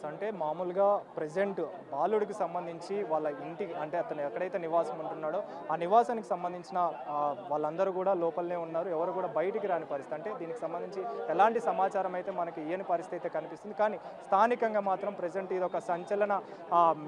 అంటే మామూలుగా ప్రెజెంట్ బాలుడికి సంబంధించి వాళ్ళ ఇంటికి అంటే అతను ఎక్కడైతే నివాసం ఉంటున్నాడో ఆ నివాసానికి సంబంధించిన వాళ్ళందరూ కూడా లోపలనే ఉన్నారు. ఎవరు కూడా బయటికి రాని పరిస్థితి. అంటే దీనికి సంబంధించి ఎలాంటి సమాచారం అయితే మనకి ఇయ్యని పరిస్థితి అయితే కనిపిస్తుంది. కానీ స్థానికంగా మాత్రం ప్రెజెంట్ ఇది ఒక సంచలన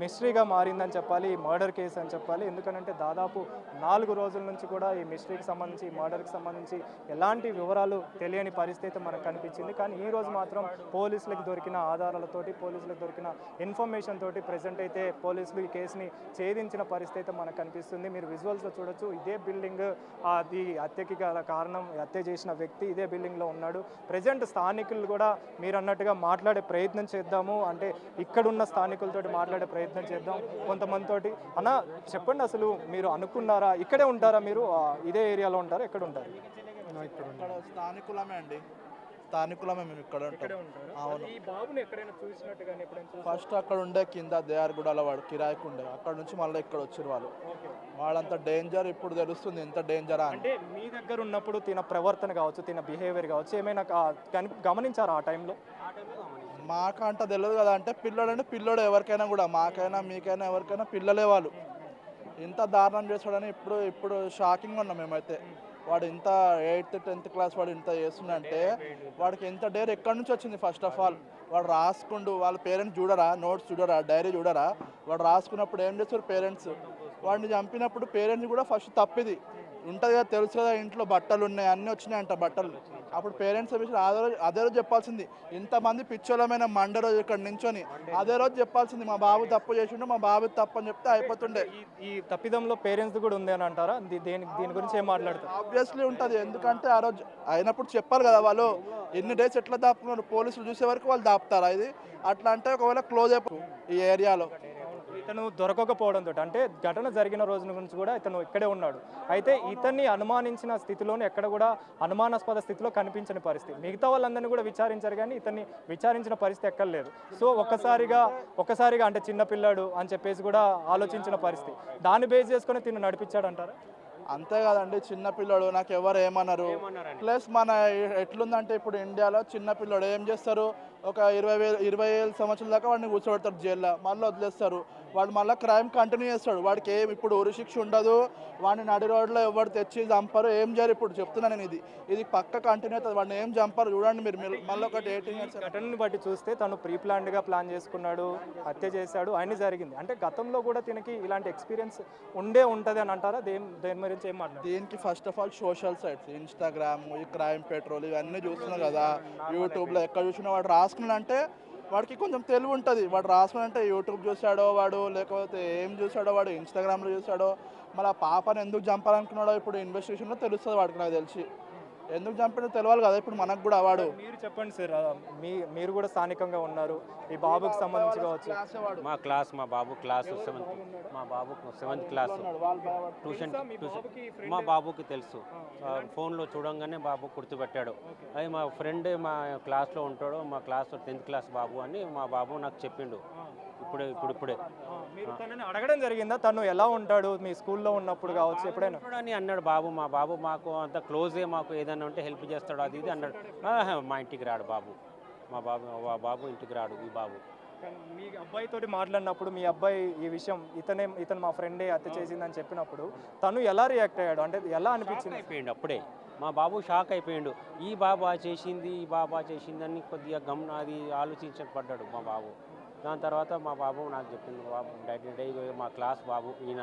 మిస్టరీగా మారిందని చెప్పాలి. ఈ మర్డర్ కేసు అని చెప్పాలి. ఎందుకంటే దాదాపు 4 రోజుల నుంచి కూడా ఈ మిస్టరీకి సంబంధించి ఈ మర్డర్కి సంబంధించి ఎలాంటి వివరాలు తెలియని పరిస్థితి అయితే మనకు కనిపించింది. కానీ ఈ రోజు మాత్రం పోలీసులకు దొరికిన ఆధారాలతోటి పోలీసులకు దొరికిన ఇన్ఫర్మేషన్ తోటి ప్రెజెంట్ అయితే పోలీసులు ఈ కేసుని ఛేదించిన పరిస్థితి అయితే మనకు కనిపిస్తుంది. మీరు విజువల్స్లో చూడొచ్చు. ఇదే బిల్డింగ్ అది హత్యకి గల కారణం హత్య చేసిన వ్యక్తి ఇదే బిల్డింగ్లో ఉన్నాడు. ప్రెజెంట్ స్థానికులు కూడా మీరు అన్నట్టుగా మాట్లాడే ప్రయత్నం చేద్దాము. అంటే ఇక్కడున్న స్థానికులతోటి మాట్లాడే ప్రయత్నం చేద్దాం. కొంతమందితోటి అన్న చెప్పండి, అసలు మీరు అనుకున్నారా ఇక్కడే ఉంటారా? మీరు ఇదే ఏరియాలో ఉంటారా? ఎక్కడ ఉంటారు? ఇక్కడ స్థానికులమే అండి, స్థానికులమే మేము ఇక్కడ ఉంటాం. అవును. ఈ బాబుని ఎక్కడైనా చూసినట్టుగా ఫస్ట్ అక్కడ ఉండే కింద దేయార్గూడలో వాడు కిరాయికి ఉండే, అక్కడ నుంచి మళ్ళీ ఇక్కడ వచ్చారు వాళ్ళు. వాళ్ళంత డేంజర్ ఇప్పుడు తెలుస్తుంది ఎంత డేంజరా అంటే మీ దగ్గర ఉన్నప్పుడు తిన ప్రవర్తన కావచ్చు, తిన బిహేవియర్ కావచ్చు, ఏమైనా గమనించారా ఆ టైంలో? మాకంట తెలియదు కదా. అంటే పిల్లడు అంటే పిల్లడు ఎవరికైనా కూడా, మాకైనా మీకైనా ఎవరికైనా పిల్లలే వాళ్ళు. ఇంత దారుణం చేస్తాడని ఇప్పుడు షాకింగ్ ఉన్నాం మేమైతే. వాడు ఇంత 8th 10th క్లాస్ వాడు ఇంత చేస్తుండంటే వాడికి ఎంత డేర్ ఎక్కడి నుంచి వచ్చింది? ఫస్ట్ ఆఫ్ ఆల్ వాడు రాసుకుంటూ వాళ్ళ పేరెంట్స్ చూడరా, నోట్స్ చూడరా, డైరీ చూడరా? వాడు రాసుకున్నప్పుడు ఏం చేస్తారు పేరెంట్స్? వాడిని చంపినప్పుడు పేరెంట్స్ కూడా ఫస్ట్ తప్పిది ఉంటుంది కదా, తెలుసు కదా. ఇంట్లో బట్టలు ఉన్నాయి, అన్నీ వచ్చినాయంట బట్టలు. అప్పుడు పేరెంట్స్ అదే రోజు చెప్పాల్సింది. ఇంతమంది పిచ్చోళమైన మండే రోజు ఇక్కడ నించొని అదే రోజు చెప్పాల్సింది, మా బాబు తప్పు చేసిండు, మా బాబు తప్పు అని చెప్తే అయిపోతుండే. ఈ తప్పిదంలో పేరెంట్స్ కూడా ఉంది అని అంటారా? దీని గురించి ఏం మాట్లాడతారు? ఆబ్వియస్లీ ఉంటుంది. ఎందుకంటే ఆ రోజు అయినప్పుడు చెప్పాలి కదా వాళ్ళు. ఎన్ని డేస్ ఎట్లా దాపుకున్నారు? పోలీసులు చూసే వరకు వాళ్ళు దాపుతారా ఇది? అట్లా అంటే ఒకవేళ క్లోజ్ అయిపో ఈ ఏరియాలో. ఇతను దొరకకపోవడంతో అంటే ఘటన జరిగిన రోజున గురించి కూడా ఇతను ఇక్కడే ఉన్నాడు. అయితే ఇతన్ని అనుమానించిన స్థితిలోనే ఎక్కడ కూడా అనుమానాస్పద స్థితిలో కనిపించని పరిస్థితి. మిగతా వాళ్ళందరినీ కూడా విచారించారు కానీ ఇతన్ని విచారించిన పరిస్థితి ఎక్కర్లేదు. సో ఒక్కసారిగా అంటే చిన్నపిల్లాడు అని చెప్పేసి కూడా ఆలోచించిన పరిస్థితి. దాన్ని బేస్ చేసుకొని తిను నడిపించాడు అంటారా? అంతే కదండి, చిన్నపిల్లడు. నాకు ఎవరు ఏమన్నారు? ప్లస్ మన ఎట్లుందంటే ఇప్పుడు ఇండియాలో చిన్నపిల్లడు ఏం చేస్తారు? ఒక 20,000 సంవత్సరాల దాకా వాడిని కూర్చోబెడతారు జైల్లో, మళ్ళీ వదిలేస్తారు. వాడు మళ్ళీ క్రైమ్ కంటిన్యూ చేస్తాడు. వాడికి ఏం ఇప్పుడు ఉరిశిక్ష ఉండదు. వాడిని నడి రోడ్లో ఎవరు తెచ్చి చంపరు, ఏం చేయరు. ఇప్పుడు చెప్తున్నాను నేను, ఇది పక్క కంటిన్యూ అవుతుంది. వాడిని ఏం చంపరు. చూడండి మీరు మళ్ళీ ఒకటి 18 years ఘటనని బట్టి చూస్తే తను ప్లాన్డ్గా ప్లాన్ చేసుకున్నాడు, హత్య చేశాడు, అన్నీ జరిగింది. అంటే గతంలో కూడా తినకి ఇలాంటి ఎక్స్పీరియన్స్ ఉంటుంది అని అంటారా? దేని గురించి ఏం మాట్లాడారు? దీనికి first of all social sites, Instagram, ఈ క్రైమ్ పెట్రోల్ ఇవన్నీ చూస్తున్నాం కదా. యూట్యూబ్లో ఎక్కడ చూసినా వాడు రాసుకున్నాడంటే వాడికి కొంచెం తెలివి ఉంటుంది. వాడు రాసుకున్నాడంటే యూట్యూబ్ చూసాడో వాడు, లేకపోతే ఏం చూసాడో వాడు, ఇన్స్టాగ్రామ్లో చూసాడో. మళ్ళీ ఆ పాపను ఎందుకు చంపాలనుకున్నాడో ఇప్పుడు ఇన్వెస్టిగేషన్లో తెలుస్తుంది వాడికి. నాకు తెలిసి ఎందుకు చంపినో తెలియాలి కదా ఇప్పుడు మనకు కూడా. వాడు మీరు చెప్పండి సార్, మీరు కూడా స్థానికంగా ఉన్నారు. ఈ బాబుకి సంబంధించి కావచ్చు. మా బాబు క్లాస్ 7th, మా బాబుకు 7th క్లాస్ ట్యూషన్. మా బాబుకి తెలుసు, ఫోన్లో చూడంగానే బాబు గుర్తుపెట్టాడు. అది మా ఫ్రెండ్ మా క్లాస్లో ఉంటాడు, మా క్లాస్లో 10th క్లాస్ బాబు అని మా బాబు నాకు చెప్పిండు. ఇప్పుడే మీరు తనని అడగడం జరిగిందా? తను ఎలా ఉంటాడు మీ స్కూల్లో ఉన్నప్పుడు కావచ్చు ఎప్పుడైనా అని అన్నాడు. మా బాబు మాకు అంత క్లోజే, మాకు ఏదైనా ఉంటే హెల్ప్ చేస్తాడు అది ఇది అన్నాడు. మా ఇంటికి రాడు బాబు, మా బాబు ఇంటికి రాడు ఈ బాబు. మీ అబ్బాయితోటి మాట్లాడినప్పుడు మీ అబ్బాయి ఈ విషయం ఇతను మా ఫ్రెండే హత్య చేసిందని చెప్పినప్పుడు తను ఎలా రియాక్ట్ అయ్యాడు? అంటే ఎలా అనిపించింది? అయిపోయిండు అప్పుడే మా బాబు, షాక్ అయిపోయిండు. ఈ బాబా చేసిందని కొద్దిగా అది ఆలోచించబడ్డాడు మా బాబు. దాని తర్వాత మా బాబు నాకు చెప్పింది, బాబు డాడీ మా క్లాస్ బాబు ఈయన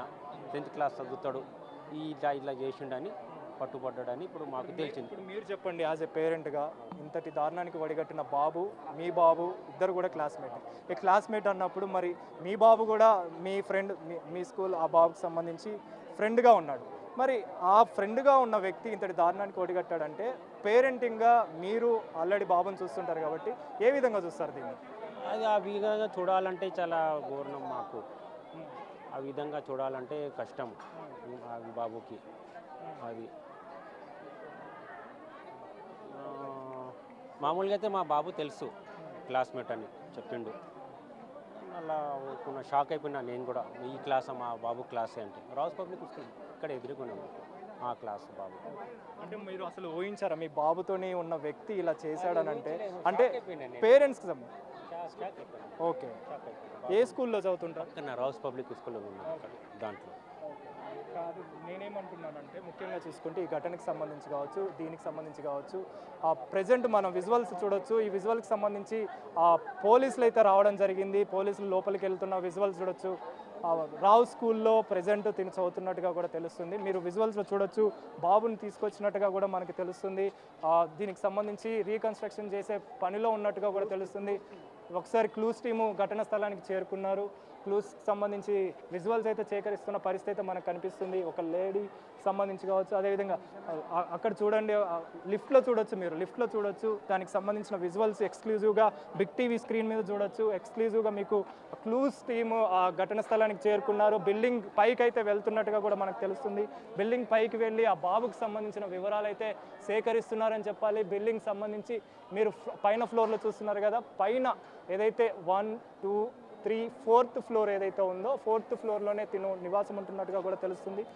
10th క్లాస్ చదువుతాడు, ఇలా చేసిండని పట్టుబడ్డాడని ఇప్పుడు మాకు తెలిసింది. ఇప్పుడు మీరు చెప్పండి, యాజ్ ఎ పేరెంట్గా ఇంతటి దారుణానికి వడిగట్టిన బాబు, మీ బాబు ఇద్దరు కూడా క్లాస్మేట్. ఈ క్లాస్మేట్ అన్నప్పుడు మరి మీ బాబు కూడా మీ ఫ్రెండ్, మీ స్కూల్ ఆ బాబుకి సంబంధించి ఫ్రెండ్గా ఉన్నాడు. మరి ఆ ఫ్రెండ్గా ఉన్న వ్యక్తి ఇంతటి దారుణానికి ఒడిగట్టాడంటే పేరెంటింగ్గా మీరు ఆల్రెడీ బాబుని చూస్తుంటారు కాబట్టి ఏ విధంగా చూస్తారు దీన్ని? అది ఆ విధంగా చూడాలంటే చాలా ఘోరం మాకు. ఆ విధంగా చూడాలంటే కష్టం ఆ బాబుకి. అది మామూలుగా అయితే మా బాబు తెలుసు, క్లాస్మేట్ అని చెప్పిండు. అలా కొన్ని షాక్ అయిపోయినా నేను కూడా. ఈ క్లాస్ మా బాబు క్లాసే అంటే రాజ్ పబ్లిక్ స్కూల్ ఇక్కడ ఎదుర్కొన్నాము ఆ క్లాస్ బాబు. అంటే మీరు అసలు ఊహించారా మీ బాబుతోని ఉన్న వ్యక్తి ఇలా చేశాడని? అంటే పేరెంట్స్కి ఓకే. ఏ స్కూల్లో చదువుతుంటారు? పక్కన రావుస్ పబ్లిక్ స్కూల్లో ఉన్నాను అక్కడ దాంట్లో. కాదు, నేనేమంటున్నానంటే ముఖ్యంగా చూసుకుంటే ఈ ఘటనకి సంబంధించి కావచ్చు, దీనికి సంబంధించి కావచ్చు, ప్రజెంట్ మనం విజువల్స్ చూడొచ్చు. ఈ విజువల్కి సంబంధించి పోలీసులు అయితే రావడం జరిగింది. పోలీసులు లోపలికి వెళ్తున్న విజువల్స్ చూడొచ్చు. రావు స్కూల్లో ప్రజెంట్ తిని చదువుతున్నట్టుగా కూడా తెలుస్తుంది. మీరు విజువల్స్లో చూడొచ్చు, బాబుని తీసుకొచ్చినట్టుగా కూడా మనకి తెలుస్తుంది. దీనికి సంబంధించి రీకన్స్ట్రక్షన్ చేసే పనిలో ఉన్నట్టుగా కూడా తెలుస్తుంది. ఒకసారి క్లూస్ టీము ఘటన స్థలానికి చేరుకున్నారు. క్లూస్కి సంబంధించి విజువల్స్ అయితే సేకరిస్తున్న పరిస్థితి అయితే మనకు కనిపిస్తుంది. ఒక లేడీ సంబంధించి కావచ్చు, అదేవిధంగా అక్కడ చూడండి, లిఫ్ట్లో చూడొచ్చు, మీరు లిఫ్ట్లో చూడొచ్చు. దానికి సంబంధించిన విజువల్స్ ఎక్స్క్లూజివ్గా బిగ్ టీవీ స్క్రీన్ మీద చూడొచ్చు. ఎక్స్క్లూజివ్గా మీకు క్లూస్ టీము ఆ ఘటన స్థలానికి చేరుకున్నారు. బిల్డింగ్ పైకి అయితే వెళ్తున్నట్టుగా కూడా మనకు తెలుస్తుంది. బిల్డింగ్ పైకి వెళ్ళి ఆ బాబుకి సంబంధించిన వివరాలు అయితే సేకరిస్తున్నారని చెప్పాలి. బిల్డింగ్ సంబంధించి మీరు పైన ఫ్లోర్లో చూస్తున్నారు కదా, పైన ఏదైతే 1, 2, 3, 4th ఫ్లోర్ ఏదైతే ఉందో 4th ఫ్లోర్లోనే తిను నివాసం ఉంటున్నట్టుగా కూడా తెలుస్తుంది.